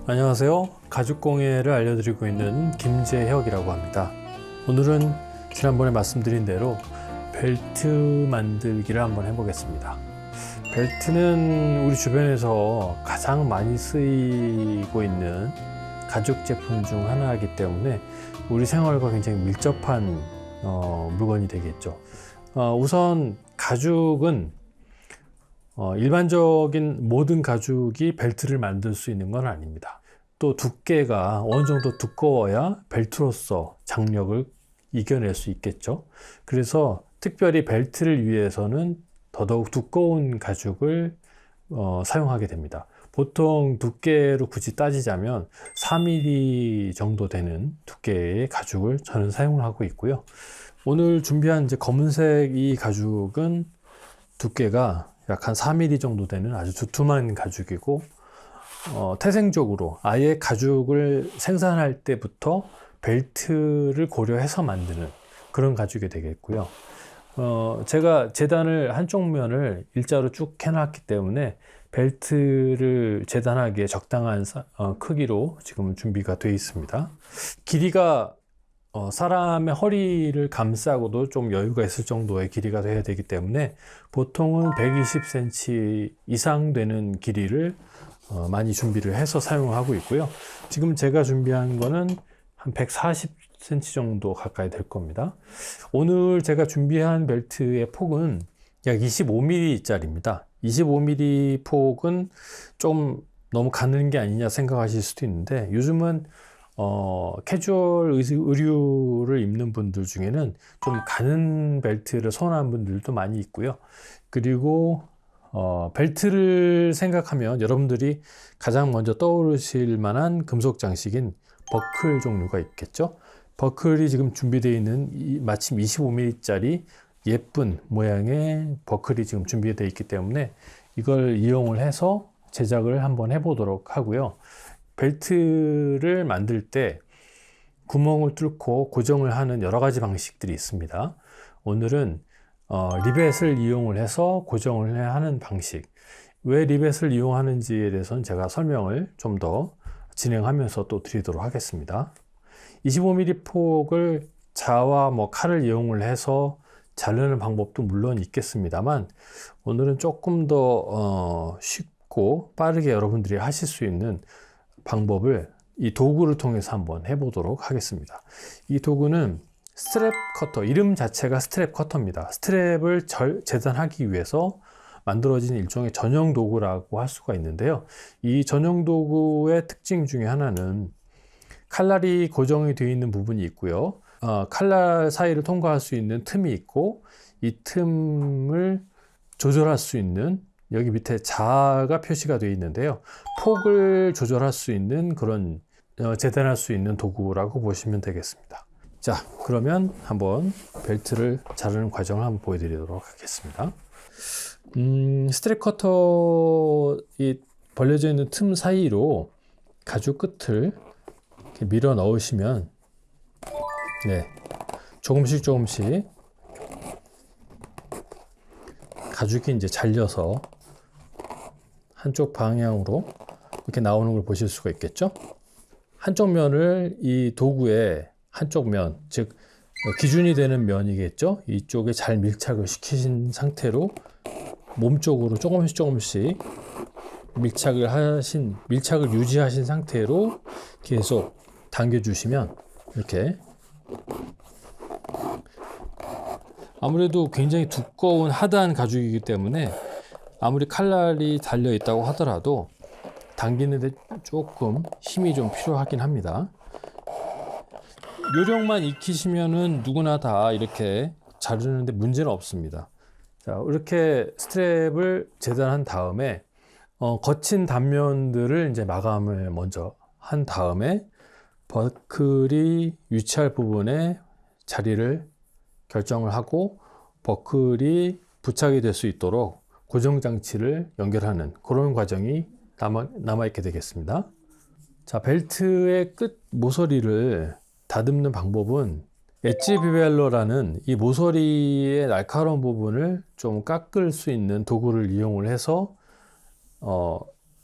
안녕하세요. 가죽공예를 알려드리고 있는 김재혁이라고 합니다. 오늘은 지난번에 말씀드린 대로 벨트 만들기를 한번 해보겠습니다. 벨트는 우리 주변에서 가장 많이 쓰이고 있는 가죽 제품 중 하나이기 때문에 우리 생활과 굉장히 밀접한 물건이 되겠죠. 우선 가죽은 일반적인 모든 가죽이 벨트를 만들 수 있는 건 아닙니다. 또 두께가 어느 정도 두꺼워야 벨트로서 장력을 이겨낼 수 있겠죠. 그래서 특별히 벨트를 위해서는 더더욱 두꺼운 가죽을 사용하게 됩니다. 보통 두께로 굳이 따지자면 4mm 정도 되는 두께의 가죽을 저는 사용을 하고 있고요. 오늘 준비한 이제 검은색 이 가죽은 두께가 약 한 4mm 정도 되는 아주 두툼한 가죽이고, 태생적으로 아예 가죽을 생산할 때부터 벨트를 고려해서 만드는 그런 가죽이 되겠고요. 제가 재단을 한쪽 면을 일자로 쭉 해놨기 때문에 벨트를 재단하기에 적당한 크기로 지금 준비가 되어 있습니다. 길이가 사람의 허리를 감싸고도 좀 여유가 있을 정도의 길이가 돼야 되기 때문에 보통은 120cm 이상 되는 길이를 많이 준비를 해서 사용하고 있고요. 지금 제가 준비한 거는 한 140cm 정도 가까이 될 겁니다. 오늘 제가 준비한 벨트의 폭은 약 25mm 짜리입니다. 25mm 폭은 좀 너무 가는 게 아니냐 생각하실 수도 있는데, 요즘은 캐주얼 의류를 입는 분들 중에는 좀 가는 벨트를 선호하는 분들도 많이 있고요. 그리고 벨트를 생각하면 여러분들이 가장 먼저 떠오르실 만한 금속 장식인 버클 종류가 있겠죠. 버클이 지금 준비되어 있는 마침 25mm 짜리 예쁜 모양의 버클이 지금 준비되어 있기 때문에 이걸 이용을 해서 제작을 한번 해보도록 하고요. 벨트를 만들 때 구멍을 뚫고 고정을 하는 여러 가지 방식들이 있습니다. 오늘은 리벳을 이용을 해서 고정을 하는 방식, 왜 리벳을 이용하는지에 대해서는 제가 설명을 좀 더 진행하면서 또 드리도록 하겠습니다. 25mm 폭을 자와 칼을 이용을 해서 자르는 방법도 물론 있겠습니다만, 오늘은 조금 더 쉽고 빠르게 여러분들이 하실 수 있는 방법을 이 도구를 통해서 한번 해보도록 하겠습니다. 이 도구는 스트랩 커터, 이름 자체가 스트랩 커터입니다. 스트랩을 재단하기 위해서 만들어진 일종의 전용 도구라고 할 수가 있는데요. 이 전용 도구의 특징 중에 하나는 칼날이 고정이 되어 있는 부분이 있고요. 칼날 사이를 통과할 수 있는 틈이 있고, 이 틈을 조절할 수 있는 여기 밑에 자가 표시가 되어 있는데요. 폭을 조절할 수 있는 그런 재단할 수 있는 도구라고 보시면 되겠습니다. 자, 그러면 한번 벨트를 자르는 과정을 한번 보여드리도록 하겠습니다. 스트랩 커터 이 벌려져 있는 틈 사이로 가죽 끝을 이렇게 밀어 넣으시면, 조금씩 가죽이 이제 잘려서 한쪽 방향으로 이렇게 나오는 걸 보실 수가 있겠죠. 한쪽 면을 이 도구의 한쪽 면, 즉 기준이 되는 면이겠죠. 이쪽에 잘 밀착을 시키신 상태로 몸쪽으로 조금씩 밀착을 유지하신 상태로 계속 당겨주시면, 이렇게 아무래도 굉장히 두꺼운 하드한 가죽이기 때문에 아무리 칼날이 달려 있다고 하더라도 당기는데 조금 힘이 좀 필요하긴 합니다. 요령만 익히시면은 누구나 다 이렇게 자르는데 문제는 없습니다. 자, 이렇게 스트랩을 재단한 다음에 거친 단면들을 이제 마감을 먼저 한 다음에 버클이 위치할 부분에 자리를 결정을 하고 버클이 부착이 될 수 있도록 고정장치를 연결하는 그런 과정이 남아있게 되겠습니다. 자, 벨트의 끝 모서리를 다듬는 방법은 엣지 비벨러라는 이 모서리의 날카로운 부분을 좀 깎을 수 있는 도구를 이용을 해서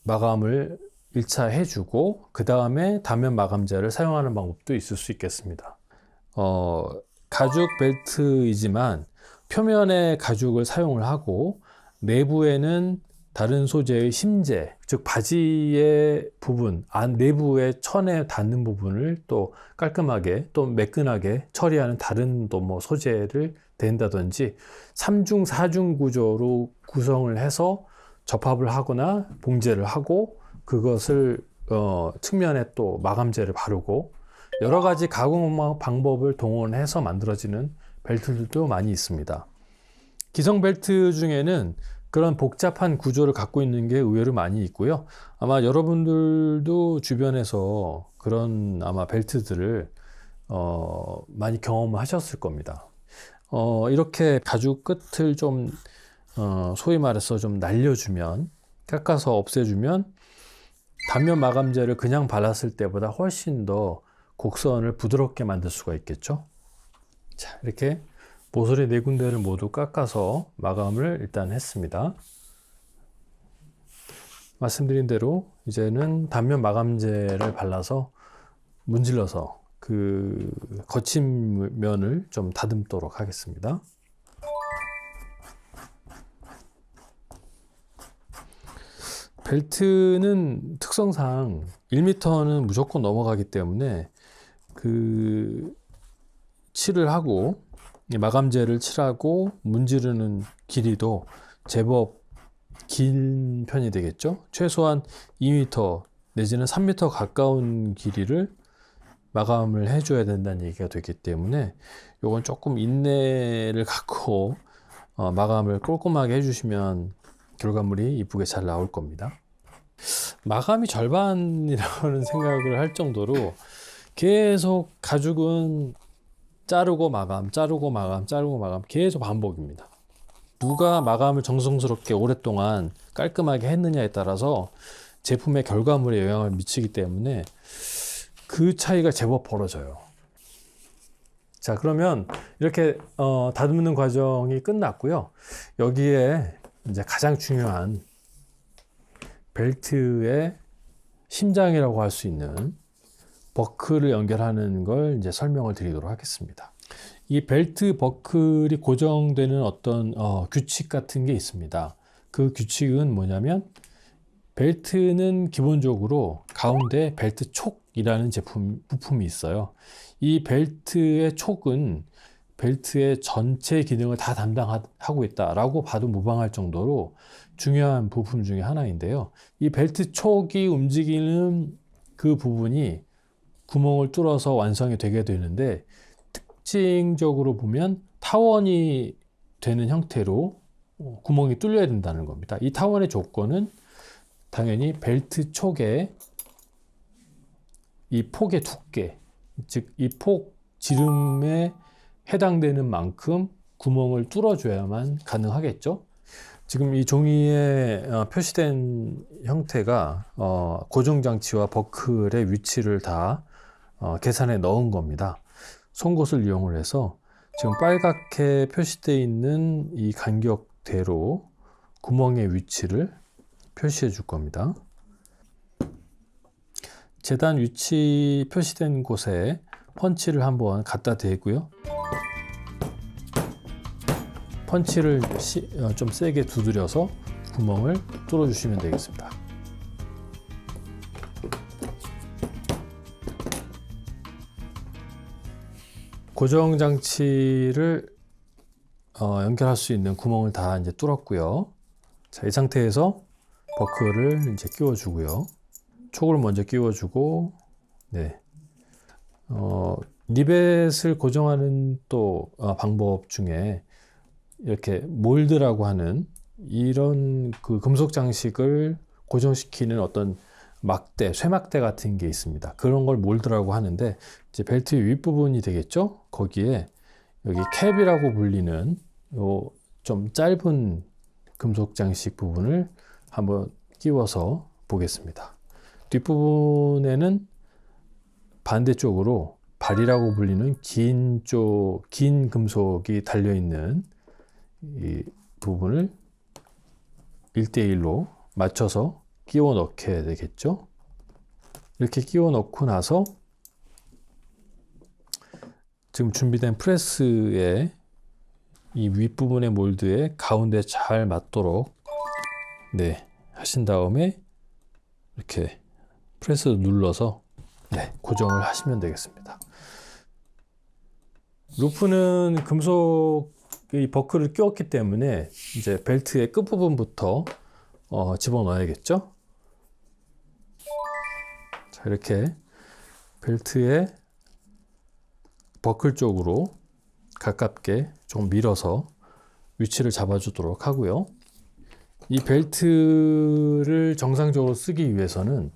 마감을 1차 해주고 그 다음에 단면 마감재를 사용하는 방법도 있을 수 있겠습니다. 가죽 벨트이지만 표면에 가죽을 사용을 하고 내부에는 다른 소재의 심재, 즉 바지의 부분, 안 내부의 천에 닿는 부분을 또 깔끔하게 또 매끈하게 처리하는 다른 또 뭐 소재를 댄다든지 3중, 4중 구조로 구성을 해서 접합을 하거나 봉제를 하고 그것을 측면에 또 마감재를 바르고 여러 가지 가공 방법을 동원해서 만들어지는 벨트들도 많이 있습니다. 기성 벨트 중에는 그런 복잡한 구조를 갖고 있는 게 의외로 많이 있고요. 아마 여러분들도 주변에서 그런 아마 벨트들을 많이 경험하셨을 겁니다. 이렇게 가죽 끝을 좀 소위 말해서 좀 날려주면, 깎아서 없애주면 단면 마감재를 그냥 발랐을 때보다 훨씬 더 곡선을 부드럽게 만들 수가 있겠죠. 자, 이렇게 모서리 네 군데를 모두 깎아서 마감을 일단 했습니다. 말씀드린 대로 이제는 단면 마감재를 발라서 문질러서 그 거친 면을 좀 다듬도록 하겠습니다. 벨트는 특성상 1m는 무조건 넘어가기 때문에 그 칠을 하고 마감재를 칠하고 문지르는 길이도 제법 긴 편이 되겠죠. 최소한 2m 내지는 3m 가까운 길이를 마감을 해줘야 된다는 얘기가 되기 때문에 이건 조금 인내를 갖고 마감을 꼼꼼하게 해주시면 결과물이 이쁘게 잘 나올 겁니다. 마감이 절반이라는 생각을 할 정도로 계속 가죽은 자르고 마감, 자르고 마감, 자르고 마감 계속 반복입니다. 누가 마감을 정성스럽게 오랫동안 깔끔하게 했느냐에 따라서 제품의 결과물에 영향을 미치기 때문에 그 차이가 제법 벌어져요. 자, 그러면 이렇게 다듬는 과정이 끝났고요. 여기에 이제 가장 중요한 벨트의 심장이라고 할 수 있는 버클을 연결하는 걸 이제 설명을 드리도록 하겠습니다. 이 벨트 버클이 고정되는 어떤 규칙 같은 게 있습니다. 그 규칙은 뭐냐면 벨트는 기본적으로 가운데 벨트 촉이라는 부품이 있어요. 이 벨트의 촉은 벨트의 전체 기능을 다 담당하고 있다라고 봐도 무방할 정도로 중요한 부품 중에 하나인데요. 이 벨트 촉이 움직이는 그 부분이 구멍을 뚫어서 완성이 되게 되는데 특징적으로 보면 타원이 되는 형태로 구멍이 뚫려야 된다는 겁니다. 이 타원의 조건은 당연히 벨트 촉의 이 폭의 두께, 즉 이 폭 지름에 해당되는 만큼 구멍을 뚫어줘야만 가능하겠죠. 지금 이 종이에 표시된 형태가 고정장치와 버클의 위치를 다 계산해 넣은 겁니다. 송곳을 이용을 해서 지금 빨갛게 표시되어 있는 이 간격대로 구멍의 위치를 표시해 줄 겁니다. 재단 위치 표시된 곳에 펀치를 한번 갖다 대고요. 펀치를 좀 세게 두드려서 구멍을 뚫어 주시면 되겠습니다. 고정 장치를 연결할 수 있는 구멍을 다 이제 뚫었고요. 자, 이 상태에서 버클을 이제 끼워 주고요. 촉을 먼저 끼워 주고, 네. 리벳을 고정하는 또 방법 중에 이렇게 몰드라고 하는 이런 그 금속 장식을 고정시키는 어떤 막대, 쇠막대 같은 게 있습니다. 그런 걸 몰드라고 하는데 이제 벨트 윗부분이 되겠죠? 거기에 여기 캡이라고 불리는 요 좀 짧은 금속 장식 부분을 한번 끼워서 보겠습니다. 뒷부분에는 반대쪽으로 발이라고 불리는 긴 금속이 달려있는 이 부분을 1대1로 맞춰서 끼워 넣게 되겠죠. 이렇게 끼워 넣고 나서 지금 준비된 프레스에 이 윗부분의 몰드에 가운데 잘 맞도록 네, 하신 다음에 이렇게 프레스 눌러서 네, 고정을 하시면 되겠습니다. 루프는 금속의 버클을 끼웠기 때문에 이제 벨트의 끝부분부터 집어넣어야겠죠. 자, 이렇게 벨트의 버클 쪽으로 가깝게 좀 밀어서 위치를 잡아주도록 하고요. 이 벨트를 정상적으로 쓰기 위해서는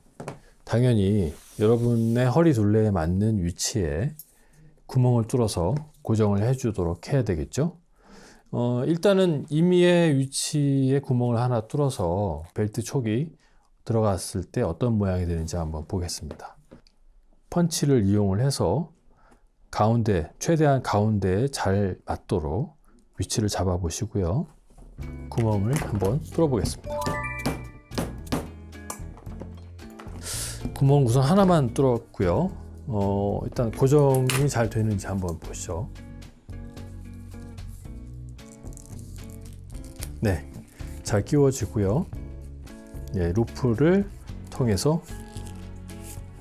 당연히 여러분의 허리 둘레에 맞는 위치에 구멍을 뚫어서 고정을 해주도록 해야 되겠죠. 일단은 임의의 위치에 구멍을 하나 뚫어서 벨트 촉이 들어갔을 때 어떤 모양이 되는지 한번 보겠습니다. 펀치를 이용을 해서 가운데, 최대한 가운데에 잘 맞도록 위치를 잡아 보시고요. 구멍을 한번 뚫어 보겠습니다. 구멍 우선 하나만 뚫었고요. 일단 고정이 잘 되는지 한번 보시죠. 네, 잘 끼워지고요. 예, 루프를 통해서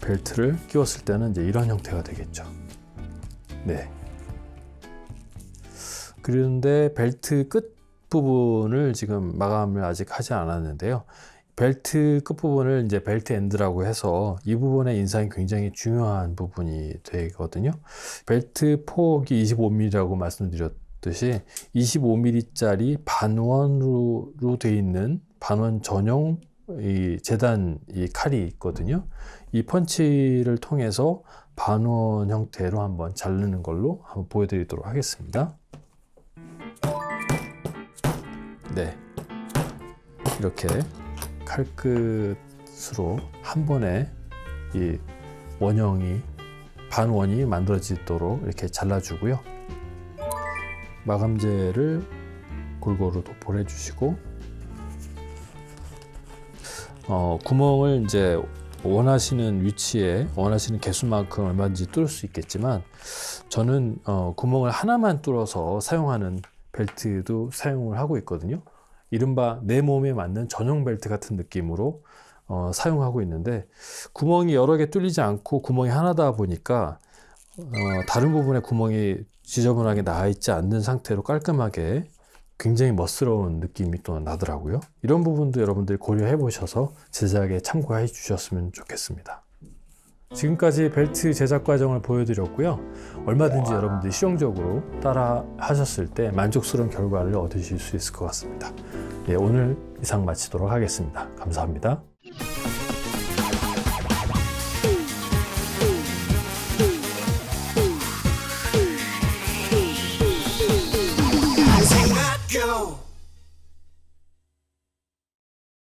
벨트를 끼웠을 때는 이제 이런 형태가 되겠죠. 네. 그런데 벨트 끝 부분을 지금 마감을 아직 하지 않았는데요. 벨트 끝부분을 이제 벨트 엔드라고 해서 이 부분의 인상이 굉장히 중요한 부분이 되거든요. 벨트 폭이 25mm라고 말씀드렸듯이 25mm짜리 반원으로 되어 있는 반원 전용 이 재단 이 칼이 있거든요. 이 펀치를 통해서 반원 형태로 한번 자르는 걸로 한번 보여드리도록 하겠습니다. 네, 이렇게 칼끝으로 한 번에 이 원형이 반원이 만들어지도록 이렇게 잘라주고요. 마감재를 골고루 도포해 주시고 구멍을 이제 원하시는 위치에 원하시는 개수만큼 얼마든지 뚫을 수 있겠지만 저는 구멍을 하나만 뚫어서 사용하는 벨트도 사용을 하고 있거든요. 이른바 내 몸에 맞는 전용 벨트 같은 느낌으로 사용하고 있는데 구멍이 여러 개 뚫리지 않고 구멍이 하나다 보니까 다른 부분에 구멍이 지저분하게 나와 있지 않는 상태로 깔끔하게 굉장히 멋스러운 느낌이 또 나더라고요. 이런 부분도 여러분들이 고려해 보셔서 제작에 참고해 주셨으면 좋겠습니다. 지금까지 벨트 제작 과정을 보여드렸고요. 얼마든지 여러분들이 실용적으로 따라 하셨을 때 만족스러운 결과를 얻으실 수 있을 것 같습니다. 네, 오늘 이상 마치도록 하겠습니다. 감사합니다.